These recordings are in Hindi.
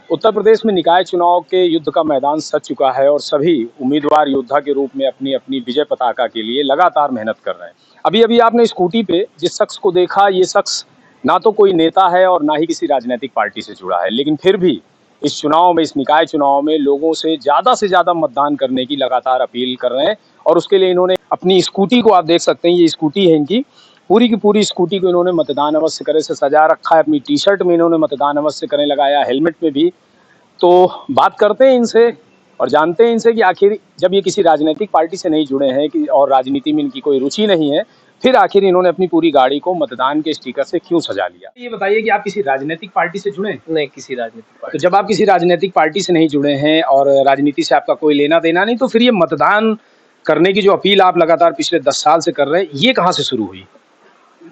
उत्तर प्रदेश में निकाय चुनाव के युद्ध का मैदान सज चुका है और सभी उम्मीदवार योद्धा के रूप में अपनी अपनी विजय पताका के लिए लगातार मेहनत कर रहे हैं। अभी अभी आपने स्कूटी पे जिस शख्स को देखा, ये शख्स ना तो कोई नेता है और ना ही किसी राजनीतिक पार्टी से जुड़ा है, लेकिन फिर भी इस चुनाव में, इस निकाय चुनाव में लोगों से ज़्यादा मतदान करने की लगातार अपील कर रहे हैं। और उसके लिए इन्होंने अपनी स्कूटी को, आप देख सकते हैं, ये स्कूटी है इनकी, पूरी की पूरी स्कूटी को इन्होंने मतदान अवश्य करें से सजा रखा है। अपनी टी शर्ट में इन्होंने मतदान अवश्य करें लगाया, हेलमेट में भी। तो बात करते हैं इनसे और जानते हैं इनसे कि आखिर जब ये किसी राजनीतिक पार्टी से नहीं जुड़े हैं कि और राजनीति में इनकी कोई रुचि नहीं है, फिर आखिर इन्होंने अपनी पूरी गाड़ी को मतदान के स्टिकर से क्यों सजा लिया। ये बताइए कि आप किसी राजनीतिक पार्टी से जुड़े हैं? नहीं, किसी राजनीतिक पार्टी। तो जब आप किसी राजनीतिक पार्टी से नहीं जुड़े हैं और राजनीति से आपका कोई लेना देना नहीं, तो फिर ये मतदान करने की जो अपील आप लगातार पिछले 10 साल से कर रहे हैं, ये कहाँ से शुरू हुई?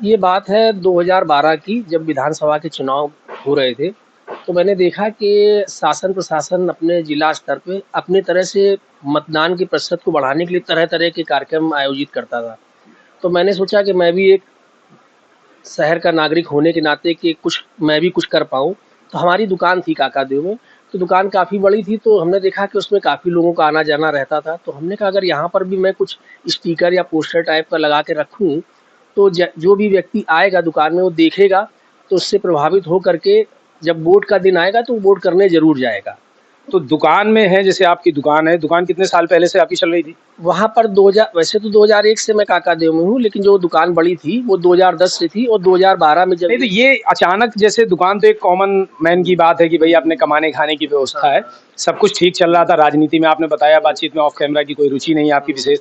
ये बात है 2012 की, जब विधानसभा के चुनाव हो रहे थे, तो मैंने देखा कि शासन प्रशासन अपने जिला स्तर पे अपनी तरह से मतदान के प्रतिशत को बढ़ाने के लिए तरह-तरह के कार्यक्रम आयोजित करता था। तो मैंने सोचा कि मैं भी एक शहर का नागरिक होने के नाते कि मैं भी कुछ कर पाऊँ। तो हमारी दुकान थी काकादेव में, तो दुकान काफ़ी बड़ी थी, तो हमने देखा कि उसमें काफ़ी लोगों का आना-जाना रहता था। तो हमने कहा अगर यहाँ पर भी मैं कुछ स्टिकर या पोस्टर टाइप का लगा के रखूँ, तो जो भी व्यक्ति आएगा दुकान में वो देखेगा, तो उससे प्रभावित हो करके जब वोट का दिन आएगा तो वो वोट करने ज़रूर जाएगा। तो दुकान में है, जैसे आपकी दुकान है, दुकान कितने साल पहले से आपकी चल रही थी? वहाँ पर 2000 वैसे तो 2001 से मैं काकादेव में हूँ, लेकिन जो दुकान बड़ी थी वो 2010 से थी और 2012 में जब नहीं, तो ये अचानक, जैसे दुकान तो एक कॉमन मैन की बात है कि भई अपने कमाने खाने की व्यवस्था है, सब कुछ ठीक चल रहा था, राजनीति में आपने बताया बातचीत में ऑफ कैमरा की कोई रुचि नहीं है आपकी विशेष।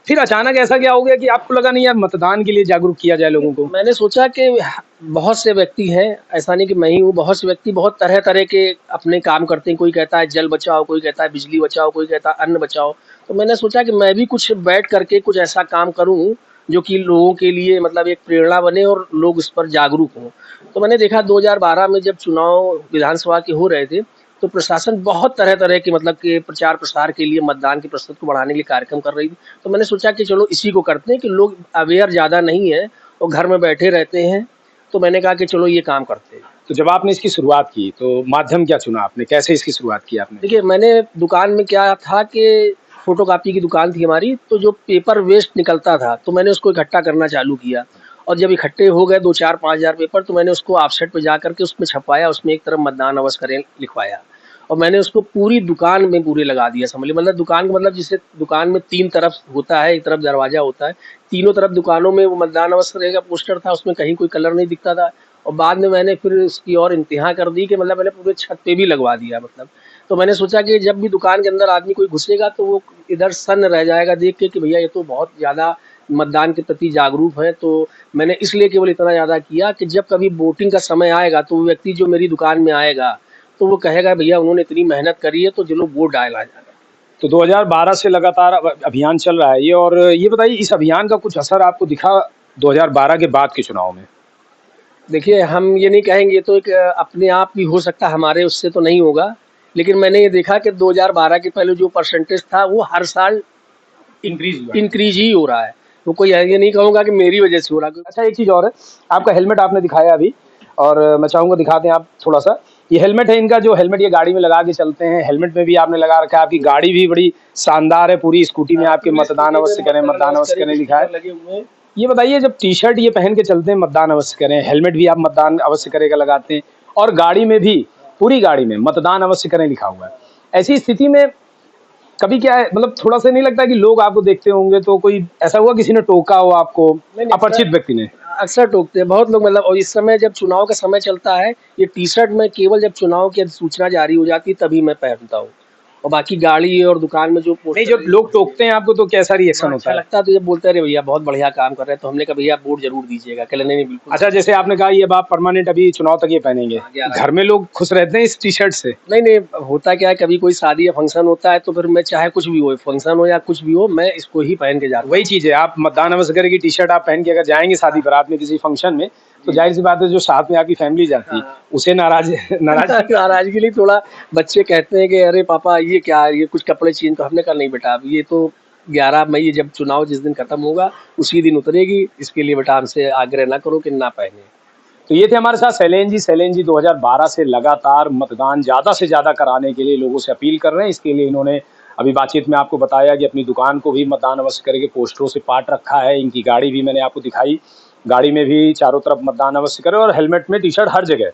फिर अचानक ऐसा क्या हो गया कि आपको लगा नहीं यार मतदान के लिए जागरूक किया जाए लोगों को? मैंने सोचा कि बहुत से व्यक्ति हैं, ऐसा नहीं कि मैं ही हूँ, बहुत से व्यक्ति बहुत तरह-तरह के अपने काम करते हैं। कोई कहता है जल बचाओ, कोई कहता है बिजली बचाओ, कोई कहता है अन्न बचाओ। तो मैंने सोचा कि मैं भी कुछ बैठ करके कुछ ऐसा काम करूँ, जो कि लोगों के लिए मतलब एक प्रेरणा बने और लोग उस पर जागरूक हों। तो मैंने देखा 2012 में जब चुनाव विधानसभा के हो रहे थे, तो प्रशासन बहुत तरह-तरह के मतलब के प्रचार-प्रसार के लिए मतदान के प्रतिशत को बढ़ाने के लिए कार्यक्रम कर रही थी। तो मैंने सोचा कि चलो इसी को करते हैं कि लोग अवेयर ज़्यादा नहीं है और घर में बैठे रहते हैं, तो मैंने कहा कि चलो ये काम करते हैं। तो जब आपने इसकी शुरुआत की, तो माध्यम क्या चुना आपने? कैसे इसकी शुरुआत की आपने? देखिए, मैंने दुकान में क्या था कि फ़ोटोकॉपी की दुकान थी हमारी, तो जो पेपर वेस्ट निकलता था, तो मैंने उसको इकट्ठा करना चालू किया और जब इकट्ठे हो गए 2, 4, 5,000 पेपर, तो मैंने उसको ऑफसेट पे जा कर के उसमें छपवाया, उसमें एक तरफ मतदान अवश्य करें लिखवाया और मैंने उसको पूरी दुकान में पूरे लगा दिया, समझ लीजिए। मतलब दुकान का मतलब जैसे दुकान में 3 तरफ होता है, एक तरफ दरवाज़ा होता है, तीनों तरफ दुकानों में वो मतदान अवश्य करें का पोस्टर था, उसमें कहीं कोई कलर नहीं दिखता था और बाद में मैंने फिर इसकी और इंतहा कर दी कि मतलब मैंने पूरे छत पे भी लगवा दिया मतलब। तो मैंने सोचा कि जब भी दुकान के अंदर आदमी कोई घुसेगा तो वो इधर सन्न रह जाएगा देख के कि भैया ये तो बहुत ज़्यादा मतदान के प्रति जागरूक है। तो मैंने इसलिए केवल इतना ज़्यादा किया कि जब कभी वोटिंग का समय आएगा तो वो व्यक्ति जो मेरी दुकान में आएगा, तो वो कहेगा भैया उन्होंने इतनी मेहनत करी है तो चलो वोट डाला जाए। तो 2012 से लगातार अभियान चल रहा है ये, और ये बताइए इस अभियान का कुछ असर आपको दिखा 2012 के बाद के चुनाव में? देखिए, हम ये नहीं कहेंगे, ये तो एक अपने आप भी हो सकता है, हमारे उससे तो नहीं होगा। लेकिन मैंने ये देखा कि 2012 के पहले जो परसेंटेज था वो हर साल इंक्रीज़ ही हो रहा है। तो कोई ये नहीं कहूँगा कि मेरी वज़ह से हो रहा है। अच्छा, एक चीज़ और है, आपका हेलमेट आपने दिखाया अभी, और मैं चाहूँगा दिखा दें आप थोड़ा-सा। ये हेलमेट है इनका, जो हेलमेट ये गाड़ी में लगा के चलते हैं, हेलमेट में भी आपने लगा रखा है, आपकी गाड़ी भी बड़ी शानदार है, पूरी स्कूटी में आपके मतदान अवश्य करें, मतदान अवश्य करें लिखा है। ये बताइए, जब टी-शर्ट ये पहन के चलते हैं मतदान अवश्य करें, हेलमेट भी आप मतदान अवश्य करें का लगाते हैं और गाड़ी में भी, पूरी गाड़ी में मतदान अवश्य करें लिखा हुआ है। ऐसी स्थिति में कभी क्या है, मतलब थोड़ा-सा नहीं लगता कि लोग आपको देखते होंगे तो कोई ऐसा हुआ किसी ने टोका हो आपको, अपरिचित व्यक्ति ने? अक्सर टोकते हैं बहुत लोग मतलब। और इस समय जब चुनाव का समय चलता है, ये टी-शर्ट मैं केवल जब चुनाव की अधिसूचना जारी हो जाती है तभी मैं पहनता हूँ और बाकी गाड़ी और दुकान में जो नहीं, जब लोग टोकते हैं आपको तो कैसा रिएक्शन होता अच्छा है? लगता है, तो ये बोलते हैं अरे भैया बहुत बढ़िया काम कर रहे हैं, तो हमने कहा भैया वोट जरूर दीजिएगा। कहले नहीं नहीं बिल्कुल। अच्छा, जैसे आपने कहा ये आप परमानेंट अभी चुनाव तक ये पहनेंगे, घर में लोग खुश रहते हैं इस टी-शर्ट से? नहीं नहीं, होता क्या है, कभी कोई शादी या फंक्शन होता है तो फिर मैं चाहे कुछ भी हो, फंक्शन हो या कुछ भी हो, मैं इसको ही पहन के जाता हूँ। वही चीज़ है, आप मतदान अवश्य करें की टी-शर्ट आप पहन के अगर जाएँगे शादी बारात में किसी फंक्शन में, तो ज़ाहिर-सी बात है जो साथ में आपकी फैमिली जाती है, उसे नाराजगी नहीं, थोड़ा बच्चे कहते हैं कि अरे पापा ये क्या, ये कुछ कपड़े चेंज। तो हमने कहा नहीं बेटा, अब ये तो 11 मई जब चुनाव जिस दिन खत्म होगा उसी दिन उतरेगी, इसके लिए बेटा हमसे आग्रह ना करो कि ना पहने। तो ये थे हमारे साथ शैलेन जी 2012 से लगातार मतदान ज़्यादा से ज़्यादा कराने के लिए लोगों से अपील कर रहे हैं। इसके लिए इन्होंने अभी बातचीत में आपको बताया कि अपनी दुकान को भी मतदान अवश्य करें पोस्टरों से पाट रखा है। इनकी गाड़ी भी मैंने आपको दिखाई, गाड़ी में भी चारों तरफ मतदान अवश्य करें और हेलमेट में टी-शर्ट हर जगह।